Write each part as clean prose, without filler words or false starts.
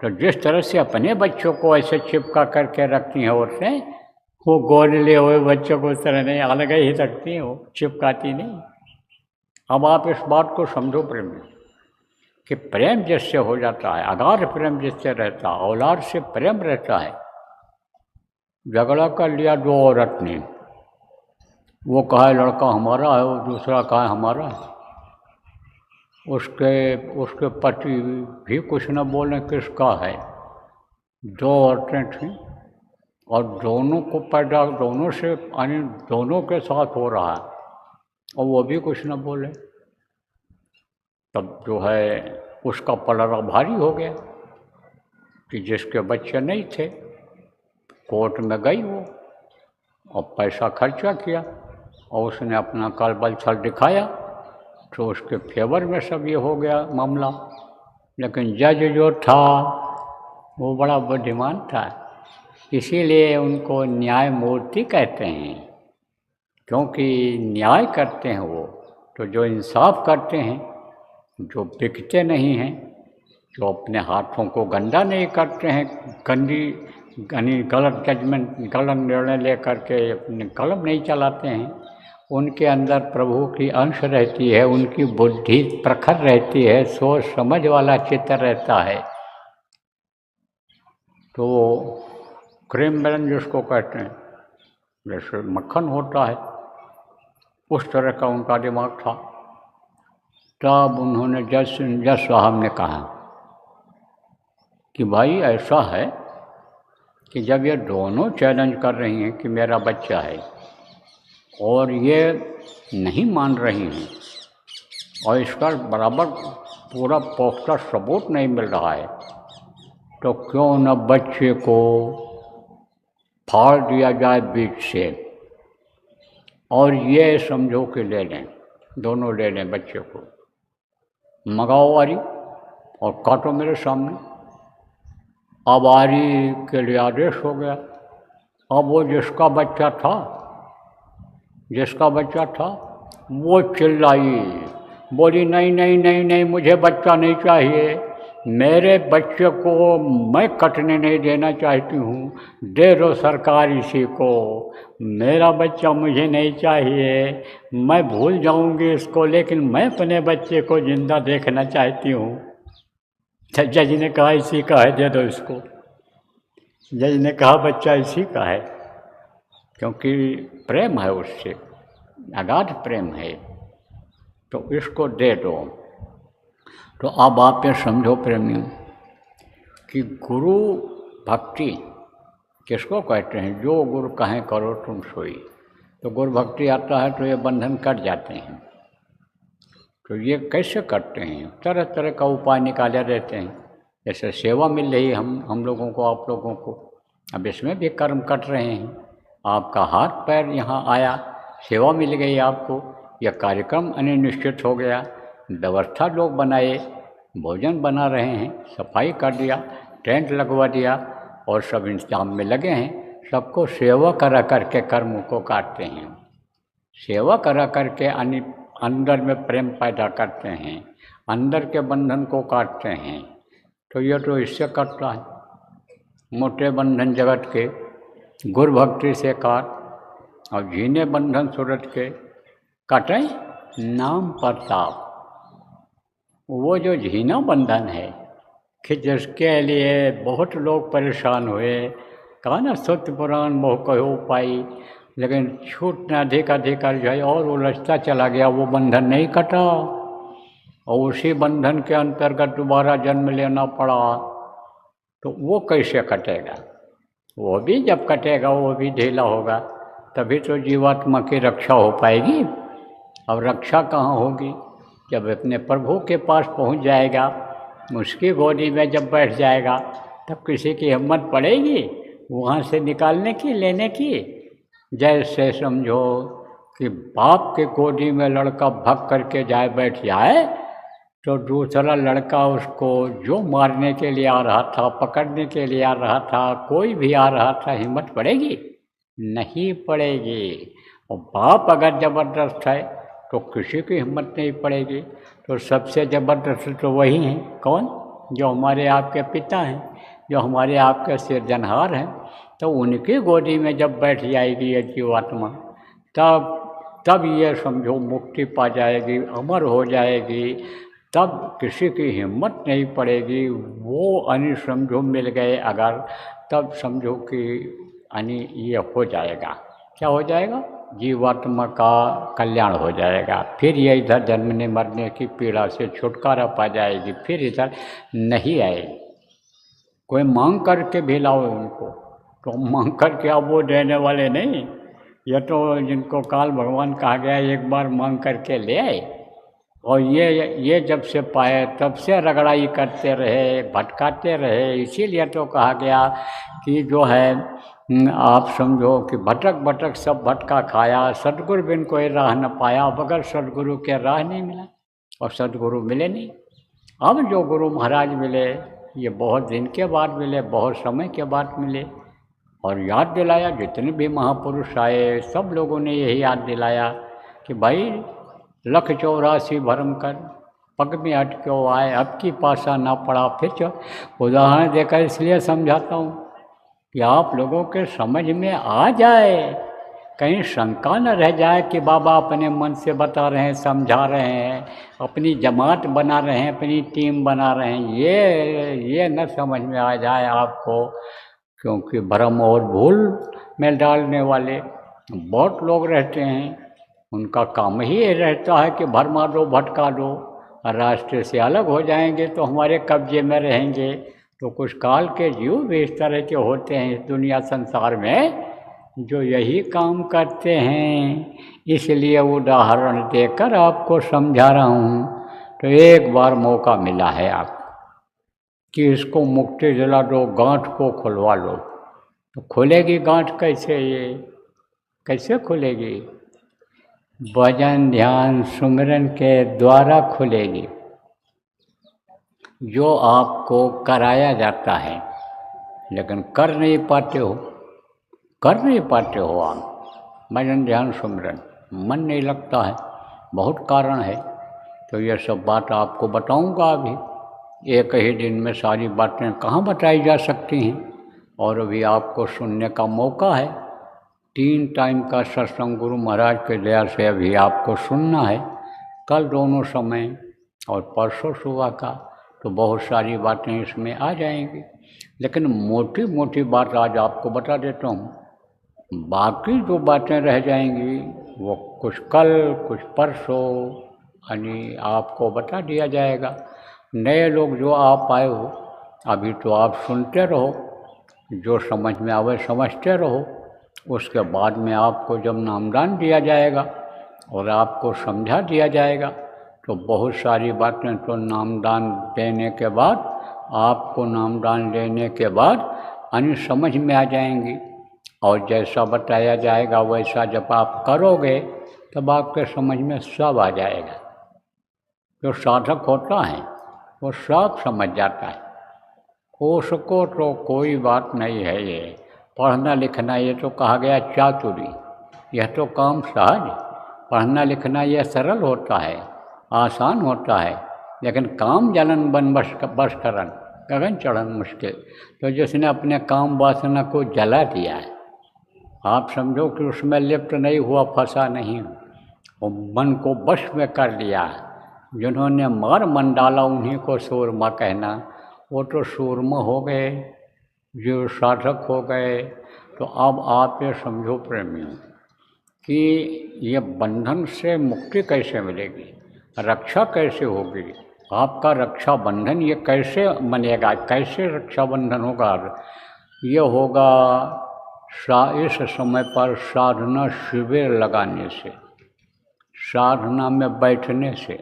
तो जिस तरह से अपने बच्चों को ऐसे चिपका करके रखती हैं औरतें, वो गोद लिए हुए बच्चों को उस तरह नहीं, अलग ही रखती हैं, वो चिपकाती नहीं। अब आप इस बात को समझो प्रेम में, कि प्रेम जिससे हो जाता है, अगाध प्रेम जिससे रहता है, औलाद से प्रेम रहता है। झगड़ा कर लिया दो औरत ने, वो कहा लड़का हमारा है, वो दूसरा कहा हमारा है। उसके पति भी कुछ न बोले किसका है। दो औरतें थीं और दोनों को पैदा, दोनों से यानी दोनों के साथ हो रहा है, और वो भी कुछ न बोले। तब जो है उसका पलड़ा भारी हो गया कि जिसके बच्चे नहीं थे, कोर्ट में गई वो और पैसा खर्चा किया, और उसने अपना काल छल दिखाया, तो उसके फेवर में सब ये हो गया मामला। लेकिन जज जो था वो बड़ा बुद्धिमान था, इसीलिए उनको न्यायमूर्ति कहते हैं, क्योंकि न्याय करते हैं वो, तो जो इंसाफ करते हैं, जो बिकते नहीं हैं, जो अपने हाथों को गंदा नहीं करते हैं, गलत जजमेंट, गलत निर्णय ले करके अपने कलम नहीं चलाते हैं, उनके अंदर प्रभु की अंश रहती है, उनकी बुद्धि प्रखर रहती है, सोच समझ वाला चित्त रहता है। तो क्रीम मेलन जिसको कहते हैं, जैसे मक्खन होता है, उस तरह का उनका दिमाग था। तब उन्होंने जज साहब ने कहा कि भाई ऐसा है कि जब ये दोनों चैलेंज कर रही हैं कि मेरा बच्चा है, और ये नहीं मान रही हैं, और इसका बराबर पूरा पुख्ता सबूत नहीं मिल रहा है, तो क्यों न बच्चे को फाड़ दिया जाए बीच से, और ये समझो कि ले लें, दोनों ले लें बच्चे को, मंगाओ आरी और काटो मेरे सामने। अब आरी के लिए आदेश हो गया। अब वो जिसका बच्चा था वो चिल्लाई, बोली नहीं नहीं नहीं नहीं, मुझे बच्चा नहीं चाहिए, मेरे बच्चे को मैं कटने नहीं देना चाहती हूँ, दे दो सरकार इसी को, मेरा बच्चा मुझे नहीं चाहिए, मैं भूल जाऊँगी इसको, लेकिन मैं अपने बच्चे को जिंदा देखना चाहती हूँ। जज ने कहा इसी का है, दे दो इसको। जज ने कहा बच्चा इसी का है, क्योंकि प्रेम है उससे, अगाध प्रेम है, तो इसको दे दो। तो अब आप ये समझो प्रेमियों कि गुरु भक्ति किसको कहते हैं, जो गुरु कहें करो तुम सोई। तो गुरु भक्ति आता है तो ये बंधन कट जाते हैं। तो ये कैसे करते हैं, तरह तरह का उपाय निकाले रहते हैं। जैसे सेवा मिल रही है हम लोगों को, आप लोगों को, अब इसमें भी कर्म कट रहे हैं। आपका हाथ पैर यहाँ आया, सेवा मिल गई आपको, यह कार्यक्रम अनिश्चित हो गया, व्यवस्था लोग बनाए, भोजन बना रहे हैं, सफाई कर दिया, टेंट लगवा दिया, और सब इंतजाम में लगे हैं। सबको सेवा करा करके कर्म को काटते हैं, सेवा करा करके अंदर में प्रेम पैदा करते हैं, अंदर के बंधन को काटते हैं। तो यह तो इससे कटता है। मोटे बंधन जगत के गुरु भक्ति से काट, और जीने बंधन सूरत के काटें नाम प्रताप। वो जो झीना बंधन है कि जिसके लिए बहुत लोग परेशान हुए, कहा ना सत्य पुराण मोह कहो पाई, लेकिन छूट न अधिक अधिकार जो है और उलझता चला गया, वो बंधन नहीं कटा, और उसी बंधन के अंतर्गत दोबारा जन्म लेना पड़ा। तो वो कैसे कटेगा? वो भी जब कटेगा वो भी ढीला होगा, तभी तो जीवात्मा की रक्षा हो पाएगी। अब रक्षा कहाँ होगी? जब अपने प्रभु के पास पहुँच जाएगा, उसकी गोदी में जब बैठ जाएगा, तब किसी की हिम्मत पड़ेगी वहाँ से निकालने की, लेने की? जैसे समझो कि बाप के गोदी में लड़का भग करके जाए बैठ जाए, तो दूसरा लड़का उसको जो मारने के लिए आ रहा था, पकड़ने के लिए आ रहा था, कोई भी आ रहा था, हिम्मत पड़ेगी? नहीं पड़ेगी। और बाप अगर ज़बरदस्त है तो किसी की हिम्मत नहीं पड़ेगी। तो सबसे ज़बरदस्त तो वही हैं, कौन? जो हमारे आपके पिता हैं। जो हमारे आपके सिरजनहार हैं, तो उनकी गोदी में जब बैठ जाएगी ये जीवात्मा, तब ये समझो मुक्ति पा जाएगी, अमर हो जाएगी। तब किसी की हिम्मत नहीं पड़ेगी। वो अनि समझो मिल गए अगर, तब समझो कि अनि ये हो जाएगा। क्या हो जाएगा? जीवात्मा का कल्याण हो जाएगा। फिर ये इधर जन्मने मरने की पीड़ा से छुटकारा पा जाएगी, फिर इधर नहीं आएगी। कोई मांग करके भी लाओ उनको, तो मांग करके अब वो देने वाले नहीं। ये तो जिनको काल भगवान कहा गया, एक बार मांग करके ले आए, और ये जब से पाए तब से रगड़ाई करते रहे, भटकाते रहे। इसीलिए तो कहा गया कि जो है आप समझो कि भटक भटक सब भटका खाया, सतगुरु बिन कोई राह न पाया। बगैर सतगुरु के राह नहीं मिला, और सतगुरु मिले नहीं। अब जो गुरु महाराज मिले, ये बहुत दिन के बाद मिले, बहुत समय के बाद मिले, और याद दिलाया। जितने भी महापुरुष आए सब लोगों ने यही याद दिलाया कि भाई 184 भरम कर पग में हट क्यों आए, अब की पासा ना पड़ा। फिर उदाहरण देकर इसलिए समझाता हूँ कि आप लोगों के समझ में आ जाए, कहीं शंका न रह जाए कि बाबा अपने मन से बता रहे हैं, समझा रहे हैं, अपनी जमात बना रहे हैं, अपनी टीम बना रहे हैं। ये न समझ में आ जाए आपको, क्योंकि भ्रम और भूल में डालने वाले बहुत लोग रहते हैं। उनका काम ही ये रहता है कि भरमा दो, भटका दो, और रास्ते से अलग हो जाएंगे तो हमारे कब्जे में रहेंगे। तो कुछ काल के जीव भी इस तरह के होते हैं इस दुनिया संसार में, जो यही काम करते हैं। इसलिए उदाहरण देकर आपको समझा रहा हूँ। तो एक बार मौका मिला है आपको कि इसको मुक्ति दिला दो, गांठ को खुलवा लो। तो खुलेगी गांठ कैसे? ये कैसे खुलेगी? भजन ध्यान सुमिरन के द्वारा खुलेगी, जो आपको कराया जाता है, लेकिन कर नहीं पाते हो। आप भजन ध्यान सुमिरन, मन नहीं लगता है, बहुत कारण है। तो ये सब बात आपको बताऊंगा। अभी एक ही दिन में सारी बातें कहाँ बताई जा सकती हैं, और अभी आपको सुनने का मौका है। 3 टाइम का सत्संग गुरु महाराज के दया से अभी आपको सुनना है, कल दोनों समय और परसों सुबह का। तो बहुत सारी बातें इसमें आ जाएंगी, लेकिन मोटी मोटी बात आज आपको बता देता हूँ। बाकी जो बातें रह जाएंगी वो कुछ कल कुछ परसों यानी आपको बता दिया जाएगा। नए लोग जो आप आए हो, अभी तो आप सुनते रहो, जो समझ में आवे समझते रहो। उसके बाद में आपको जब नामदान दिया जाएगा और आपको समझा दिया जाएगा, तो बहुत सारी बातें तो नामदान देने के बाद, आपको नामदान देने के बाद अन्य समझ में आ जाएंगी। और जैसा बताया जाएगा वैसा जब आप करोगे तब आपके समझ में सब आ जाएगा। जो साधक होता है वो सब समझ जाता है। उसको तो कोई बात नहीं है। ये पढ़ना लिखना, ये तो कहा गया चातुरी, यह तो काम सहज। पढ़ना लिखना यह सरल होता है, आसान होता है, लेकिन काम जलन बन बस करन गगन चढ़न मुश्किल। तो जिसने अपने काम वासना को जला दिया है, आप समझो कि उसमें लिप्त नहीं हुआ, फंसा नहीं, वो मन को वश में कर लिया। जिन्होंने मार मन डाला उन्हीं को सूरमा कहना। वो तो सूरमा हो गए, जो साधक हो गए। तो अब आप ये समझो प्रेमियों कि ये बंधन से मुक्ति कैसे मिलेगी, रक्षा कैसे होगी, आपका रक्षा बंधन ये कैसे बनेगा, कैसे रक्षा बंधन होगा? ये होगा इस समय पर साधना शिविर लगाने से, साधना में बैठने से,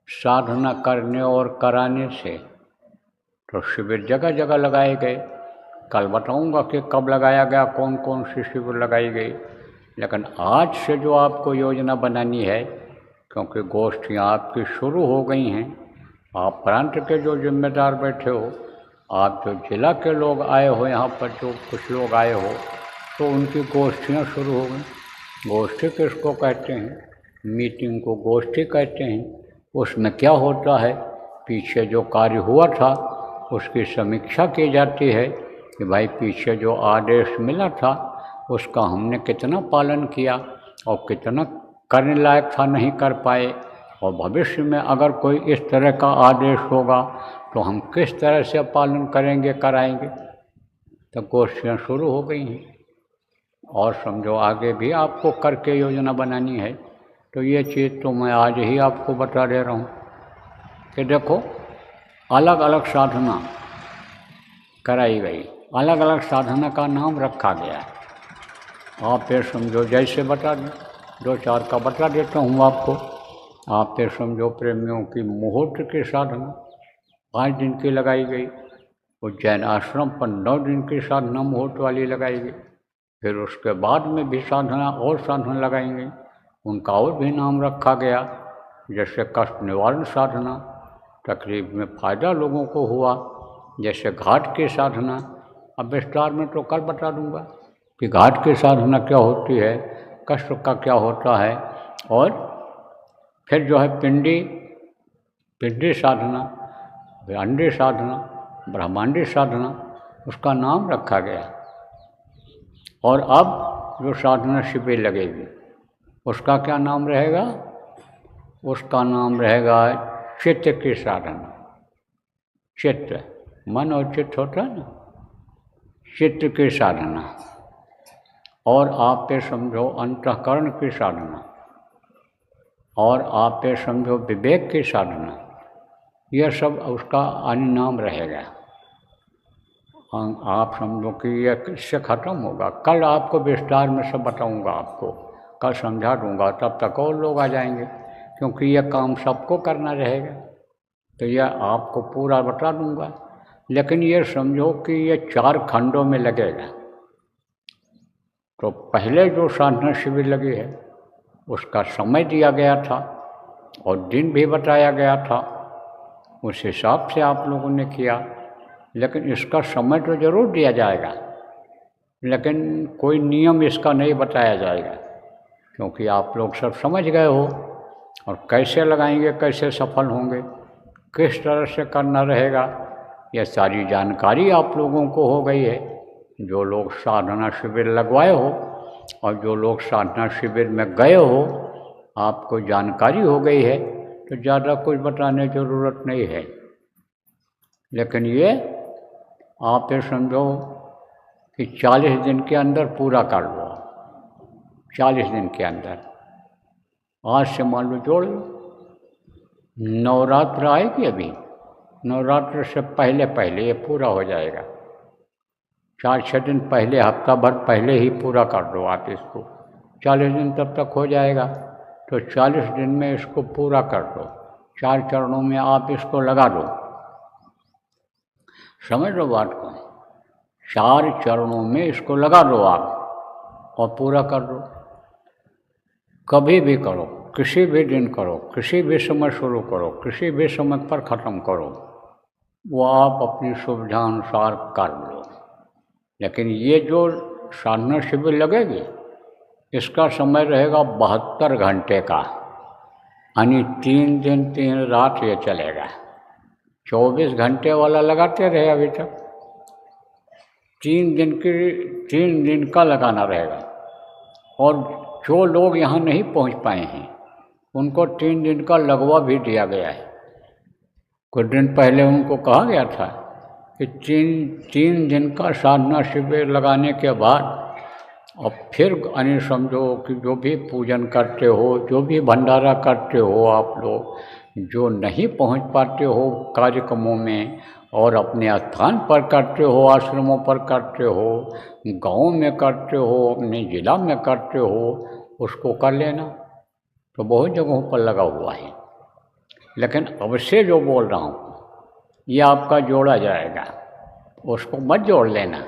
साधना करने और कराने से। तो शिविर जगह जगह लगाए गए। कल बताऊंगा कि कब लगाया गया, कौन कौन सी शिविर लगाई गई। लेकिन आज से जो आपको योजना बनानी है, क्योंकि गोष्ठियाँ आपकी शुरू हो गई हैं, आप प्रांत के जो जिम्मेदार बैठे हो, आप जो जिला के लोग आए हो, यहाँ पर जो कुछ लोग आए हो, तो उनकी गोष्ठियाँ शुरू हो गई। गोष्ठी किसको कहते हैं? मीटिंग को गोष्ठी कहते हैं। उसमें क्या होता है, पीछे जो कार्य हुआ था उसकी समीक्षा की जाती है कि भाई पीछे जो आदेश मिला था उसका हमने कितना पालन किया और कितना करने लायक था नहीं कर पाए, और भविष्य में अगर कोई इस तरह का आदेश होगा तो हम किस तरह से पालन करेंगे, कराएंगे। तो गोष्ठियाँ शुरू हो गई हैं। और समझो आगे भी आपको करके योजना बनानी है, तो ये चीज़ तो मैं आज ही आपको बता दे रहा हूँ कि देखो अलग अलग साधना कराई गई, अलग अलग साधना का नाम रखा गया। आप ये समझो, जैसे बता दें, दो चार का बता देता हूँ आपको। आप ये समझो प्रेमियों की मुहूर्त की साधना 5 दिन की लगाई गई, उज्जैन आश्रम पर 9 दिन की साधना मुहूर्त वाली लगाई गई। फिर उसके बाद में भी साधना और साधना लगाई गई, उनका और भी नाम रखा गया। जैसे कष्ट निवारण साधना, तकलीफ में फ़ायदा लोगों को हुआ। जैसे घाट की साधना, अब विस्तार में तो कल बता दूंगा कि घाट की साधना क्या होती है, कष्ट का क्या होता है। और फिर जो है पिंडी साधना, अंडी साधना, ब्रह्मांडी साधना, उसका नाम रखा गया। और अब जो साधना शिविर लगेगी उसका क्या नाम रहेगा? उसका नाम रहेगा चित्त की साधना। चित्त, मन और चित्त होता है ना, चित्त की साधना। और आप ये समझो अंतःकरण की साधना, और आप ये समझो विवेक की साधना। यह सब उसका अन्य नाम रहेगा। आप समझो कि यह इससे ख़त्म होगा। कल आपको विस्तार में सब बताऊंगा, आपको कल समझा दूंगा, तब तक और लोग आ जाएंगे, क्योंकि यह काम सबको करना रहेगा। तो यह आपको पूरा बता दूंगा। लेकिन ये समझो कि ये 4 खंडों में लगेगा। तो पहले जो साधना शिविर लगी है उसका समय दिया गया था और दिन भी बताया गया था, उस हिसाब से आप लोगों ने किया। लेकिन इसका समय तो ज़रूर दिया जाएगा, लेकिन कोई नियम इसका नहीं बताया जाएगा, क्योंकि आप लोग सब समझ गए हो। और कैसे लगाएंगे, कैसे सफल होंगे, किस तरह से करना रहेगा, यह सारी जानकारी आप लोगों को हो गई है। जो लोग साधना शिविर लगवाए हो और जो लोग साधना शिविर में गए हो, आपको जानकारी हो गई है, तो ज़्यादा कुछ बताने की ज़रूरत नहीं है। लेकिन ये आप ये समझो कि 40 दिन के अंदर पूरा कर लो। 40 दिन के अंदर, आज से मान लो जोड़ लो, नवरात्र आएगी अभी, नवरात्र से पहले पहले ये पूरा हो जाएगा। 4-6 दिन पहले, हफ्ता भर पहले ही पूरा कर दो आप इसको। 40 दिन तब तक हो जाएगा, तो 40 दिन में इसको पूरा कर दो। 4 चरणों में आप इसको लगा दो। समझ लो बात को, 4 चरणों में इसको लगा दो आप और पूरा कर दो। कभी भी करो, किसी भी दिन करो, किसी भी समय शुरू करो, किसी भी समय पर ख़त्म करो, वो आप अपनी सुविधा अनुसार कर लो। लेकिन ये जो साधना शिविर लगेगी इसका समय रहेगा 72 घंटे का, यानी 3 दिन 3 रात ये चलेगा। 24 घंटे वाला लगाते रहे अभी तक, 3 दिन का लगाना रहेगा। और जो लोग यहाँ नहीं पहुँच पाए हैं उनको 3 दिन का लगवा भी दिया गया है। कुछ दिन पहले उनको कहा गया था कि 3 दिन का साधना शिविर लगाने के बाद और फिर यानी समझो कि जो भी पूजन करते हो, जो भी भंडारा करते हो, आप लोग जो नहीं पहुंच पाते हो कार्यक्रमों में और अपने स्थान पर करते हो, आश्रमों पर करते हो, गाँव में करते हो, अपने ज़िला में करते हो, उसको कर लेना। तो बहुत जगहों पर लगा हुआ है। लेकिन अब से जो बोल रहा हूँ ये आपका जोड़ा जाएगा, उसको मत जोड़ लेना।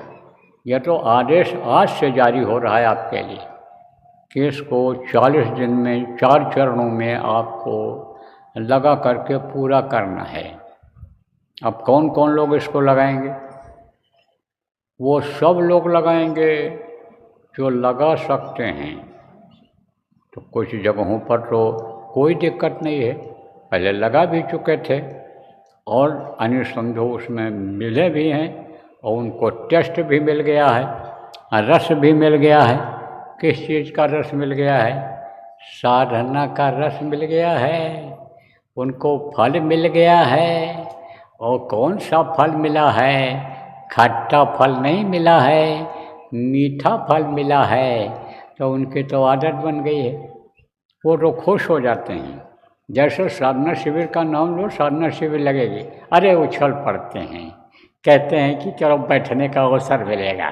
यह तो आदेश आज से जारी हो रहा है आपके लिए कि इसको 40 दिन में 4 चरणों में आपको लगा करके पूरा करना है। अब कौन कौन लोग इसको लगाएंगे? वो सब लोग लगाएंगे जो लगा सकते हैं। तो कुछ जगहों पर तो कोई दिक्कत नहीं है, पहले लगा भी चुके थे और अनुसंधो उसमें मिले भी हैं और उनको टेस्ट भी मिल गया है, रस भी मिल गया है। किस चीज़ का रस मिल गया है? साधना का रस मिल गया है, उनको फल मिल गया है। और कौन सा फल मिला है? खट्टा फल नहीं मिला है, मीठा फल मिला है। तो उनकी तो आदत बन गई है, वो तो खुश हो जाते हैं। जैसे साधना शिविर का नाम लो, साधना शिविर लगेगी, अरे उछल पड़ते हैं, कहते हैं कि चलो बैठने का अवसर मिलेगा।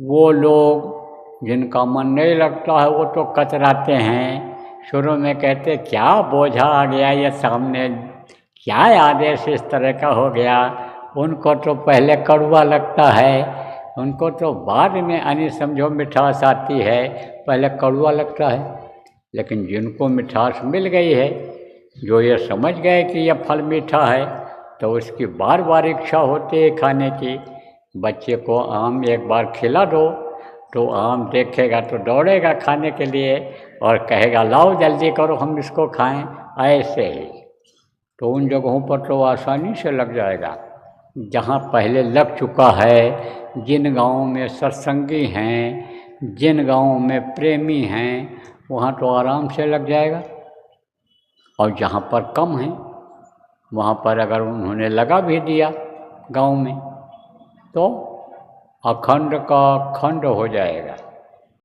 वो लोग जिनका मन नहीं लगता है वो तो कतराते हैं, शुरू में कहते क्या बोझा आ गया ये सामने, क्या आदेश इस तरह का हो गया। उनको तो पहले कड़वा लगता है, उनको तो बाद में यानी समझो मिठास आती है, पहले कड़वा लगता है। लेकिन जिनको मिठास मिल गई है, जो ये समझ गए कि यह फल मीठा है, तो उसकी बार बार इच्छा होती है खाने की। बच्चे को आम एक बार खिला दो तो आम देखेगा तो दौड़ेगा खाने के लिए और कहेगा लाओ जल्दी करो हम इसको खाएं। ऐसे ही तो उन जगहों पर तो आसानी से लग जाएगा। जहाँ पहले लग चुका है, जिन गाँवों में सत्संगी हैं, जिन गाँवों में प्रेमी हैं, वहाँ तो आराम से लग जाएगा। और जहाँ पर कम है, वहाँ पर अगर उन्होंने लगा भी दिया गाँव में, तो अखंड का खंड हो जाएगा।